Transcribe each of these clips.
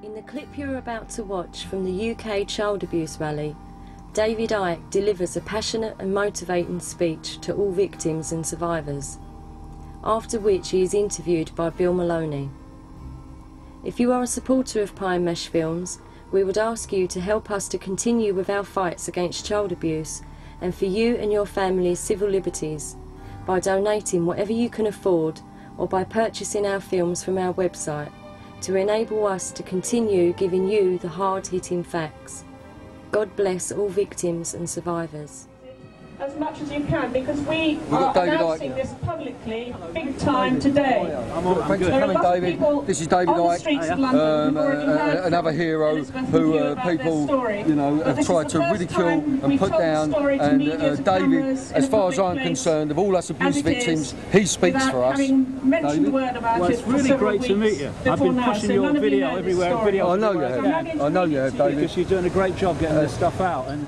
In the clip you're about to watch from the UK child abuse rally, David Icke delivers a passionate and motivating speech to all victims and survivors, after which he is interviewed by Bill Maloney. If you are a supporter of Pie and Mesh Films, we would ask you to help us to continue with our fights against child abuse and for you and your family's civil liberties by donating whatever you can afford or by purchasing our films from our website to enable us to continue giving you the hard-hitting facts. God bless all victims and survivors. As much as you can, because we are announcing this publicly, big time today. Thanks for coming, David. This is David Icke, another hero who people, you know, have tried to ridicule and put down. And David, as far as I'm concerned, of all us abuse victims, he speaks for us. Well, it's really great to meet you. I've been pushing your video everywhere. I know you have. I know you have, David. Because you're doing a great job getting this stuff out. And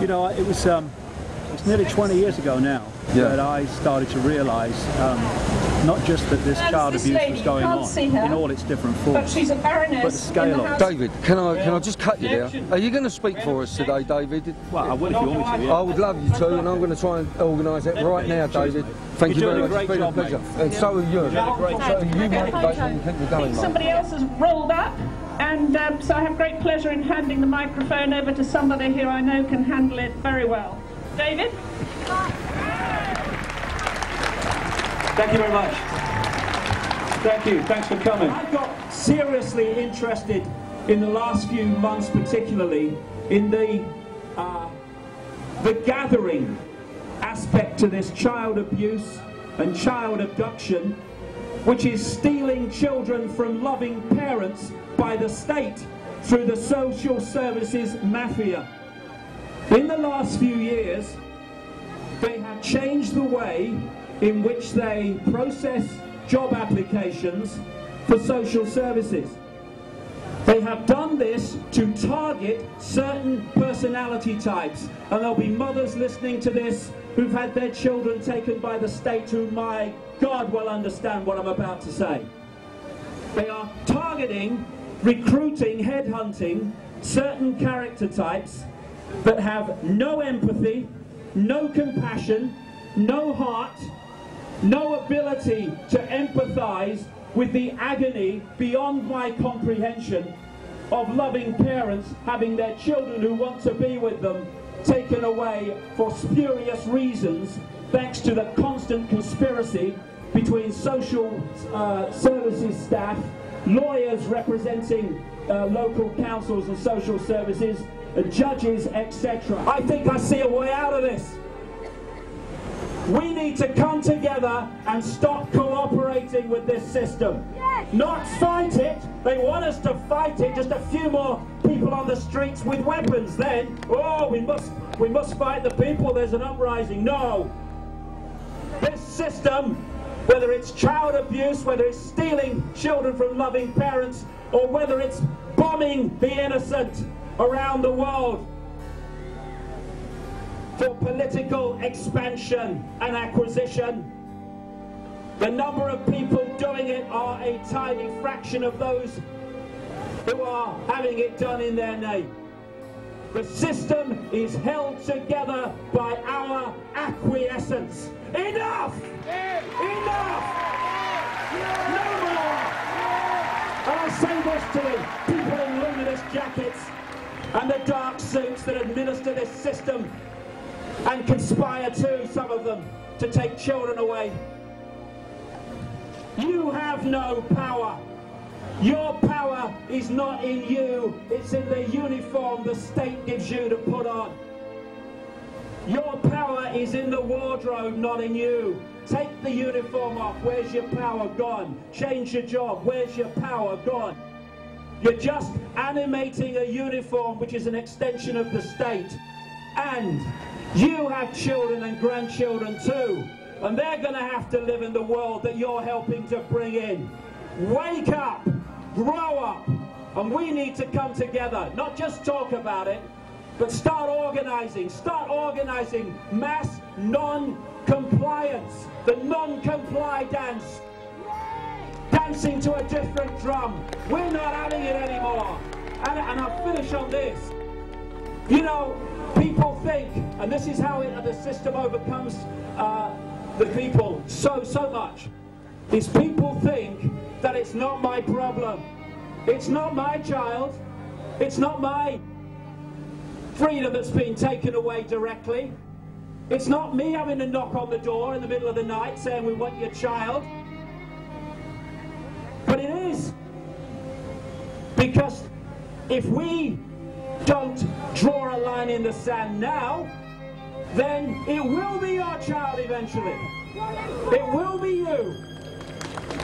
you know, it was. It's nearly 20 years ago now that I started to realise not just that this child abuse was going on in all its different forms, but the scale of it. David, can I just cut you there? Are you going to speak for us today, David? Well, I will if you want me to. Yeah. I would love you to, and I'm going to try and organise it right now, David. Thank you very much. It's been a pleasure. And so are you. So you motivate and keep me going, mate. Somebody else has rolled up, and so I have great pleasure in handing the microphone over to somebody who I know can handle it very well. David? Thank you very much. Thank you. Thanks for coming. I got seriously interested in the last few months, particularly in the gathering aspect to this child abuse and child abduction, which is stealing children from loving parents by the state through the social services mafia. In the last few years, they have changed the way in which they process job applications for social services. They have done this to target certain personality types, and there'll be mothers listening to this who've had their children taken by the state who, my God, will understand what I'm about to say. They are targeting, recruiting, headhunting certain character types that have no empathy, no compassion, no heart, no ability to empathise with the agony beyond my comprehension of loving parents having their children who want to be with them taken away for spurious reasons, thanks to the constant conspiracy between social services staff, lawyers representing local councils and social services, judges, etc. I think I see a way out of this. We need to come together and stop cooperating with this system. Yes. Not fight it. They want us to fight it. Just a few more people on the streets with weapons. Then, oh, we must fight the people. There's an uprising. No. This system, whether it's child abuse, whether it's stealing children from loving parents, or whether it's bombing the innocent around the world for political expansion and acquisition. The number of people doing it are a tiny fraction of those who are having it done in their name. The system is held together by our acquiescence. Enough! Enough! No more! And I say this to the people in luminous jackets and the dark suits that administer this system and conspire too, some of them, to take children away. You have no power. Your power is not in you, it's in the uniform the state gives you to put on. Your power is in the wardrobe, not in you. Take the uniform off. Where's your power gone? Change your job. Where's your power gone? You're just animating a uniform which is an extension of the state. And you have children and grandchildren too. And they're going to have to live in the world that you're helping to bring in. Wake up. Grow up. And we need to come together. Not just talk about it, but start organising. Start organising mass non-compliance. The non-comply dance. dancing to a different drum. We're not having it anymore. And I'll finish on this. You know, people think, and this is how the system overcomes the people so much, is people think that it's not my problem. It's not my child. It's not my freedom that's been taken away directly. It's not me having to knock on the door in the middle of the night saying we want your child. But it is. Because if we don't draw a line in the sand now, then it will be your child eventually. It will be you.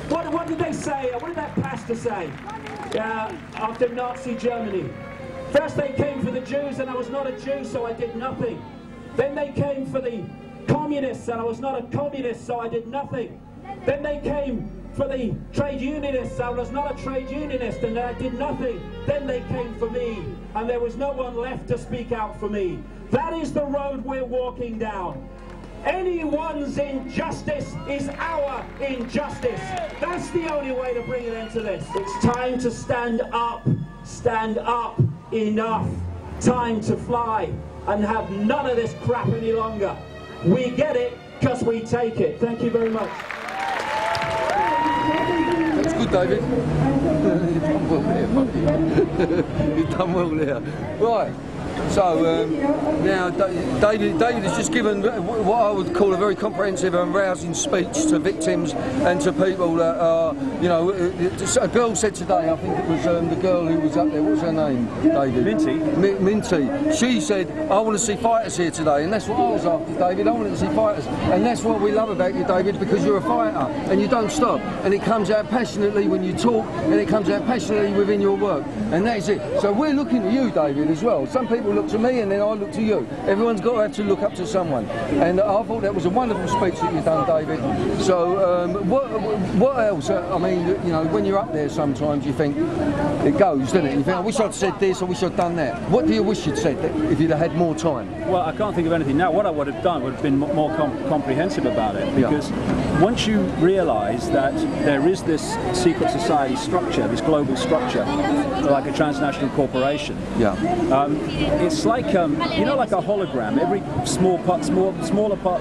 What did they say? What did that pastor say? After Nazi Germany. First they came for the Jews and I was not a Jew, so I did nothing. Then they came for the communists and I was not a communist, so I did nothing. Then they came for the trade unionists, I was not a trade unionist and I did nothing. Then they came for me and there was no one left to speak out for me. That is the road we're walking down. Anyone's injustice is our injustice. That's the only way to bring an end to this. It's time to stand up, enough. Time to fly and have none of this crap any longer. We get it because we take it. Thank you very much. That's good, David. You've done well there. Right. So now David has just given what I would call a very comprehensive and rousing speech to victims and to people that are, you know, a girl said today, I think it was the girl who was up there, what was her name, David? Minty. Minty. She said, I want to see fighters here today, and that's what I was after, David. I wanted to see fighters, and that's what we love about you, David, because you're a fighter and you don't stop, and it comes out passionately when you talk, and it comes out passionately within your work, and that is it. So we're looking to you, David, as well. Some people look to me and then I look to you. Everyone's got to have to look up to someone, and I thought that was a wonderful speech that you've done, David. So what else? I mean, you know, when you're up there sometimes you think it goes, doesn't it? You think, I wish I'd said this, I wish I'd done that. What do you wish you'd said if you'd have had more time? Well, I can't think of anything now. What I would have done would have been more comprehensive about it, because once you realise that there is this secret society structure, this global structure, like a transnational corporation, it's like you know, like a hologram. Every smaller parts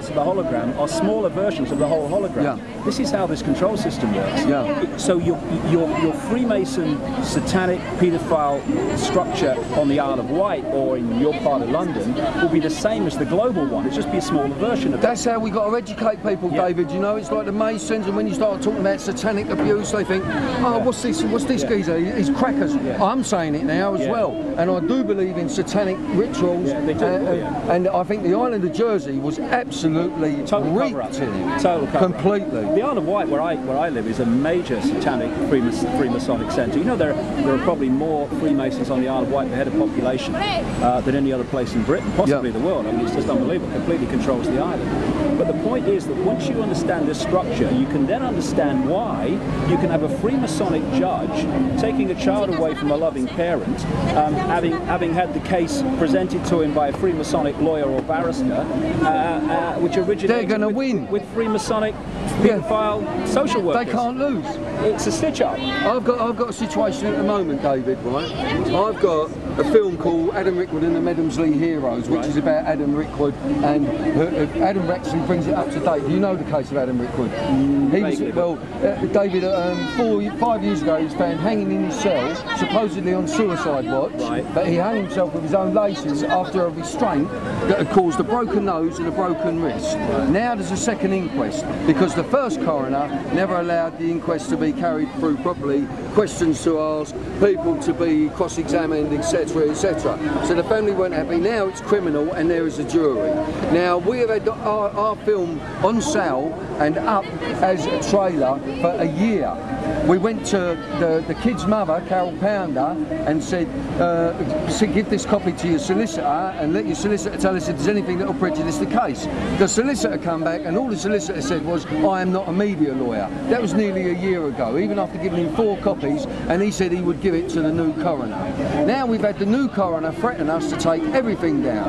of the hologram are smaller versions of the whole hologram. This is how this control system works. So your Freemason satanic paedophile structure on the Isle of Wight or in your part of London will be the same as the global one. It's just be a smaller version of it. That's how we got to educate people, David. You know, it's like the Masons, and when you start talking about satanic abuse, they think, oh, what's this geezer? He's crackers. I'm saying it now as well, and I do believe in satanic rituals, and I think the island of Jersey was absolutely reeked in completely. The Isle of Wight, where I live, is a major satanic Freemasonic centre. You know, there are probably more Freemasons on the Isle of Wight per head of population than any other place in Britain, possibly the world. I mean, it's just unbelievable. It completely controls the island. But the point is that once you understand this structure, you can then understand why you can have a Freemasonic judge taking a child away from a loving parent, having had the case presented to him by a Freemasonic lawyer or barrister, which originated with Freemasonic pedophile social workers. They can't lose. It's a stitch-up. I've got a situation at the moment, David, right? I've got a film called Adam Rickwood and the Medhamsley Heroes, which is about Adam Rickwood, and Adam actually brings it up to date. Do you know the case of Adam Rickwood? He was, well, David, 5 years ago he was found hanging in his cell, supposedly on suicide watch, but he hung himself with his own laces after a restraint that had caused a broken nose and a broken wrist. Now there's a second inquest, because the first coroner never allowed the inquest to be carried through properly, questions to ask, people to be cross-examined, etc, etc. So the family weren't happy. Now it's criminal and there is a jury. Now we have had our film on sale and up as a trailer for a year. We went to the kid's mother, Carol Pounder, and said, give this copy to your solicitor and let your solicitor tell us if there's anything that will prejudice the case. The solicitor came back and all the solicitor said was, I am not a media lawyer. That was nearly a year ago, even after giving him 4 copies, and he said he would give it to the new coroner. Now we've had the new coroner threaten us to take everything down.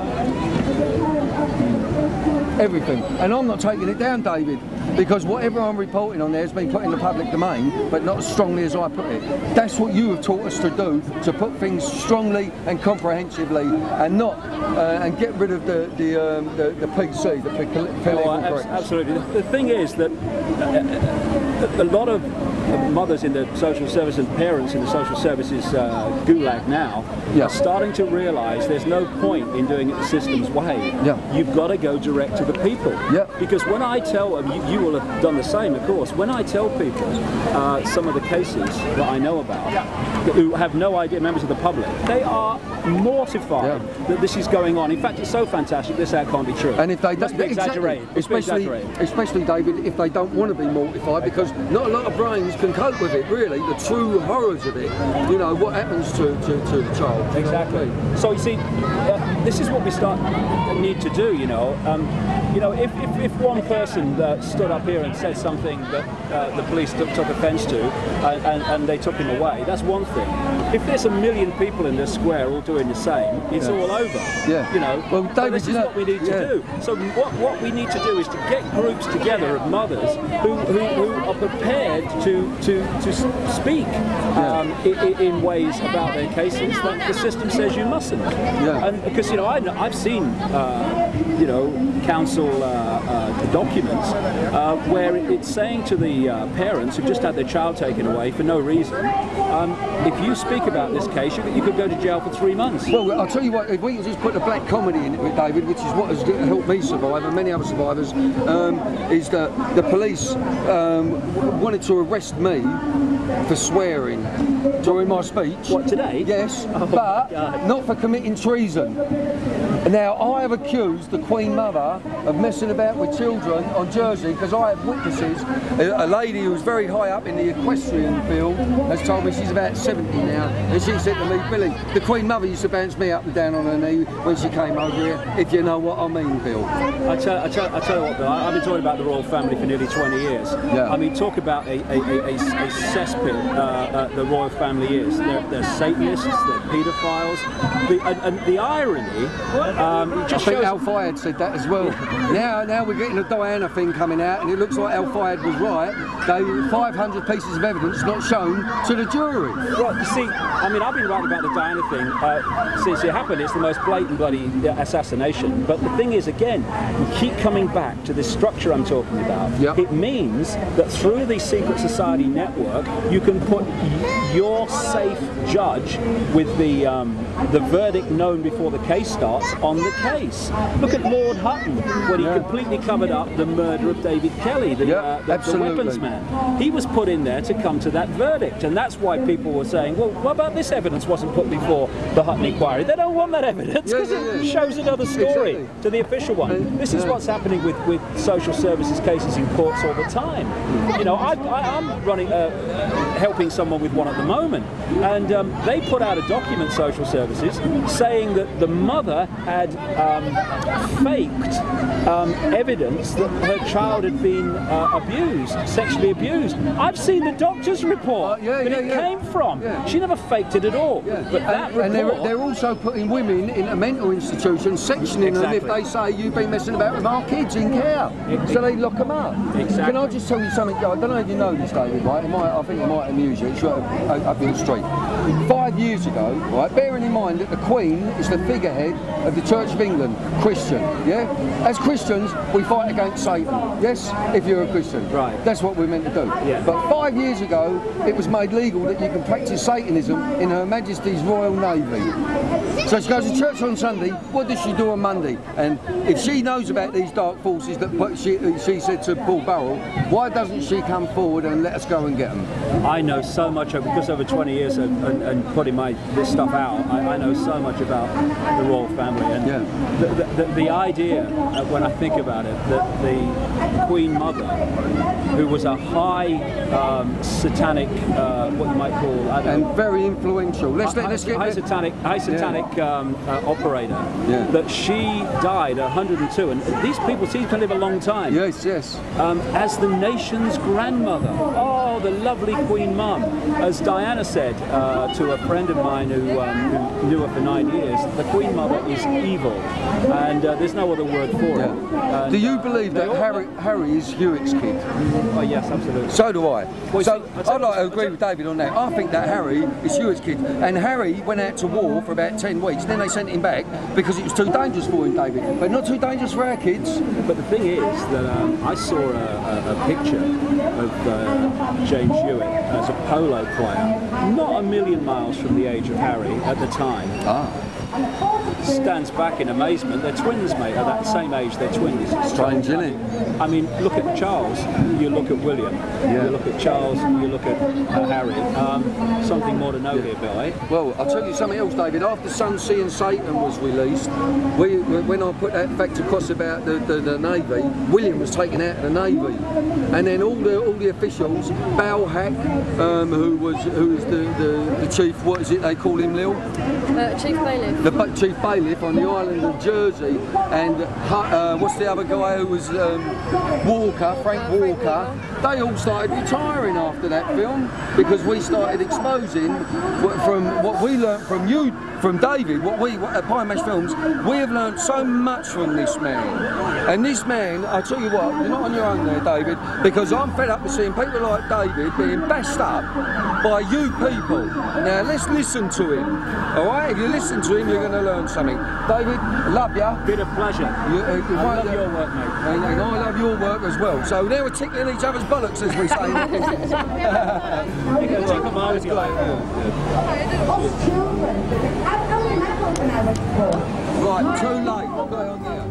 Everything. And I'm not taking it down, David. because whatever I'm reporting on there has been put in the public domain, but not as strongly as I put it. That's what you have taught us to do, to put things strongly and comprehensively, and not and get rid of the PC, the political correctness. Absolutely. The thing is that a lot of mothers in the social service and parents in the social services gulag now are starting to realise there's no point in doing it the system's way. You've got to go direct to the people. Because when I tell them, you will have done the same, of course, when I tell people some of the cases that I know about, who have no idea, members of the public, they are mortified that this is going on. In fact, it's so fantastic, this out can't be true. And if they don't, exaggerated. Especially, David, if they don't want to be mortified, because not a lot of brains can cope with it, really, the true horrors of it, you know, what happens to the child. Exactly. So you see, this is what we need to do, you know. If one person stood up here and said something that the police took offence to, and they took him away, that's one thing. If there's 1 million people in this square all doing the same, it's all over. You know. Well, David, so this is what we need to do. So what we need to do is to get groups together of mothers who are prepared to speak in ways about their cases that the system says you mustn't. And because, you know, I've seen council documents where it's saying to the parents who've just had their child taken away for no reason, if you speak about this case, you could go to jail for 3 months. Well, I'll tell you what, if we can just put the black comedy in it, David, which is what has helped me survive and many other survivors, is that the police wanted to arrest me for swearing during my speech. What, today? Yes, but not for committing treason. Now, I have accused the Queen Mother of messing about with children on Jersey because I have witnesses. A lady who's very high up in the equestrian field has told me, she's about 70 now, and she said to me, Billy, the Queen Mother used to bounce me up and down on her knee when she came over here, if you know what I mean, Bill. I tell you what, Bill, I've been talking about the royal family for nearly 20 years. I mean, talk about a cesspit the royal family is. They're Satanists, they're paedophiles, and the irony, it just shows... Al Fayed said that as well. now we're getting a Diana thing coming out, and it looks like Al Fayed was right. They 500 pieces of evidence not shown to the jury. Right, you see, I mean, I've been writing about the Diana thing since it happened. It's the most blatant bloody assassination. But the thing is, again, we keep coming back to this structure I'm talking about. It means that through the secret society network, you can put your safe judge with the verdict known before the case starts on the case. Look at Lord Hutton when he completely covered up the murder of David Kelly, the weapons man. He was put in there to come to that verdict, and that's why people were saying, well, what about this evidence wasn't put before the Hutton inquiry? They don't want that evidence because it shows another story to the official one. This is what's happening with social services cases in courts all the time. You know, I'm running, helping someone with one at the moment, and they put out a document, social services, saying that the mother had faked evidence that her child had been abused, sexually abused. I've seen the doctor's report that it came from. She never faked it at all. But that report... And they're also putting women in a mental institution, sectioning them if they say you've been messing about with our kids in care. So they lock them up. Can I just tell you something? I don't know if you know this, David, right? I think it might amuse you. It's right up in the street. 5 years ago, right, bearing in mind that the Queen is the figurehead of the Church of England, Christian, As Christians, we fight against Satan, yes? If you're a Christian. Right. That's what we're meant to do. But 5 years ago, it was made legal that you can practice Satanism in Her Majesty's Royal Navy. So she goes to church on Sunday, what does she do on Monday? And if she knows about these dark forces that she said to Paul Burrell, why doesn't she come forward and let us go and get them? I know so much, because over 20 years and putting this stuff out, I know so much about the royal family, and the idea, when I think about it, that the Queen Mother, who was a high satanic, what you might call, and very influential. Let's get high satanic operator. That she died at 102, and these people seem to live a long time. Yes. As the nation's grandmother. Oh Oh, the lovely Queen Mum. As Diana said to a friend of mine who knew her for 9 years, the Queen Mother is evil, and there's no other word for it. And, do you believe that Harry is Hewitt's kid? Oh yes, absolutely. So do I. Well, so I'd like to agree with David on that. I think that Harry is Hewitt's kid, and Harry went out to war for about 10 weeks, then they sent him back because it was too dangerous for him, David, but not too dangerous for our kids. But the thing is that I saw a picture of James Hewitt as a polo player, not a million miles from the age of Harry at the time. Stands back in amazement. They're twins, mate. At that same age, they're twins. It's strange, isn't it? I mean, look at Charles, you look at William, you look at Charles, you look at Harry. Something more to know here, Bill, eh? Well, I'll tell you something else, David. After Sun, Sea and Satan was released, when I put that fact across about the Navy, William was taken out of the Navy. And then all the officials, Balhack, who is the chief, what is it they call him, Lil? Chief Bailiff. The Chief Bailiff on the island of Jersey, and what's the other guy who was Walker, Frank Walker, they all started retiring after that film because we started exposing from what we learnt from you, from David, what at Pine Mash Films, we have learnt so much from this man. And this man, I tell you what, you're not on your own there, David, because I'm fed up with seeing people like David being bashed up by you people. Now let's listen to him, alright? If you listen to him, you're going to learn something. David, love ya. Bit of pleasure. I love your work, mate. And I love your work as well. So now we're tickling each other's bollocks, as we say. You can take them out if you like. Right, too late. Got it on there.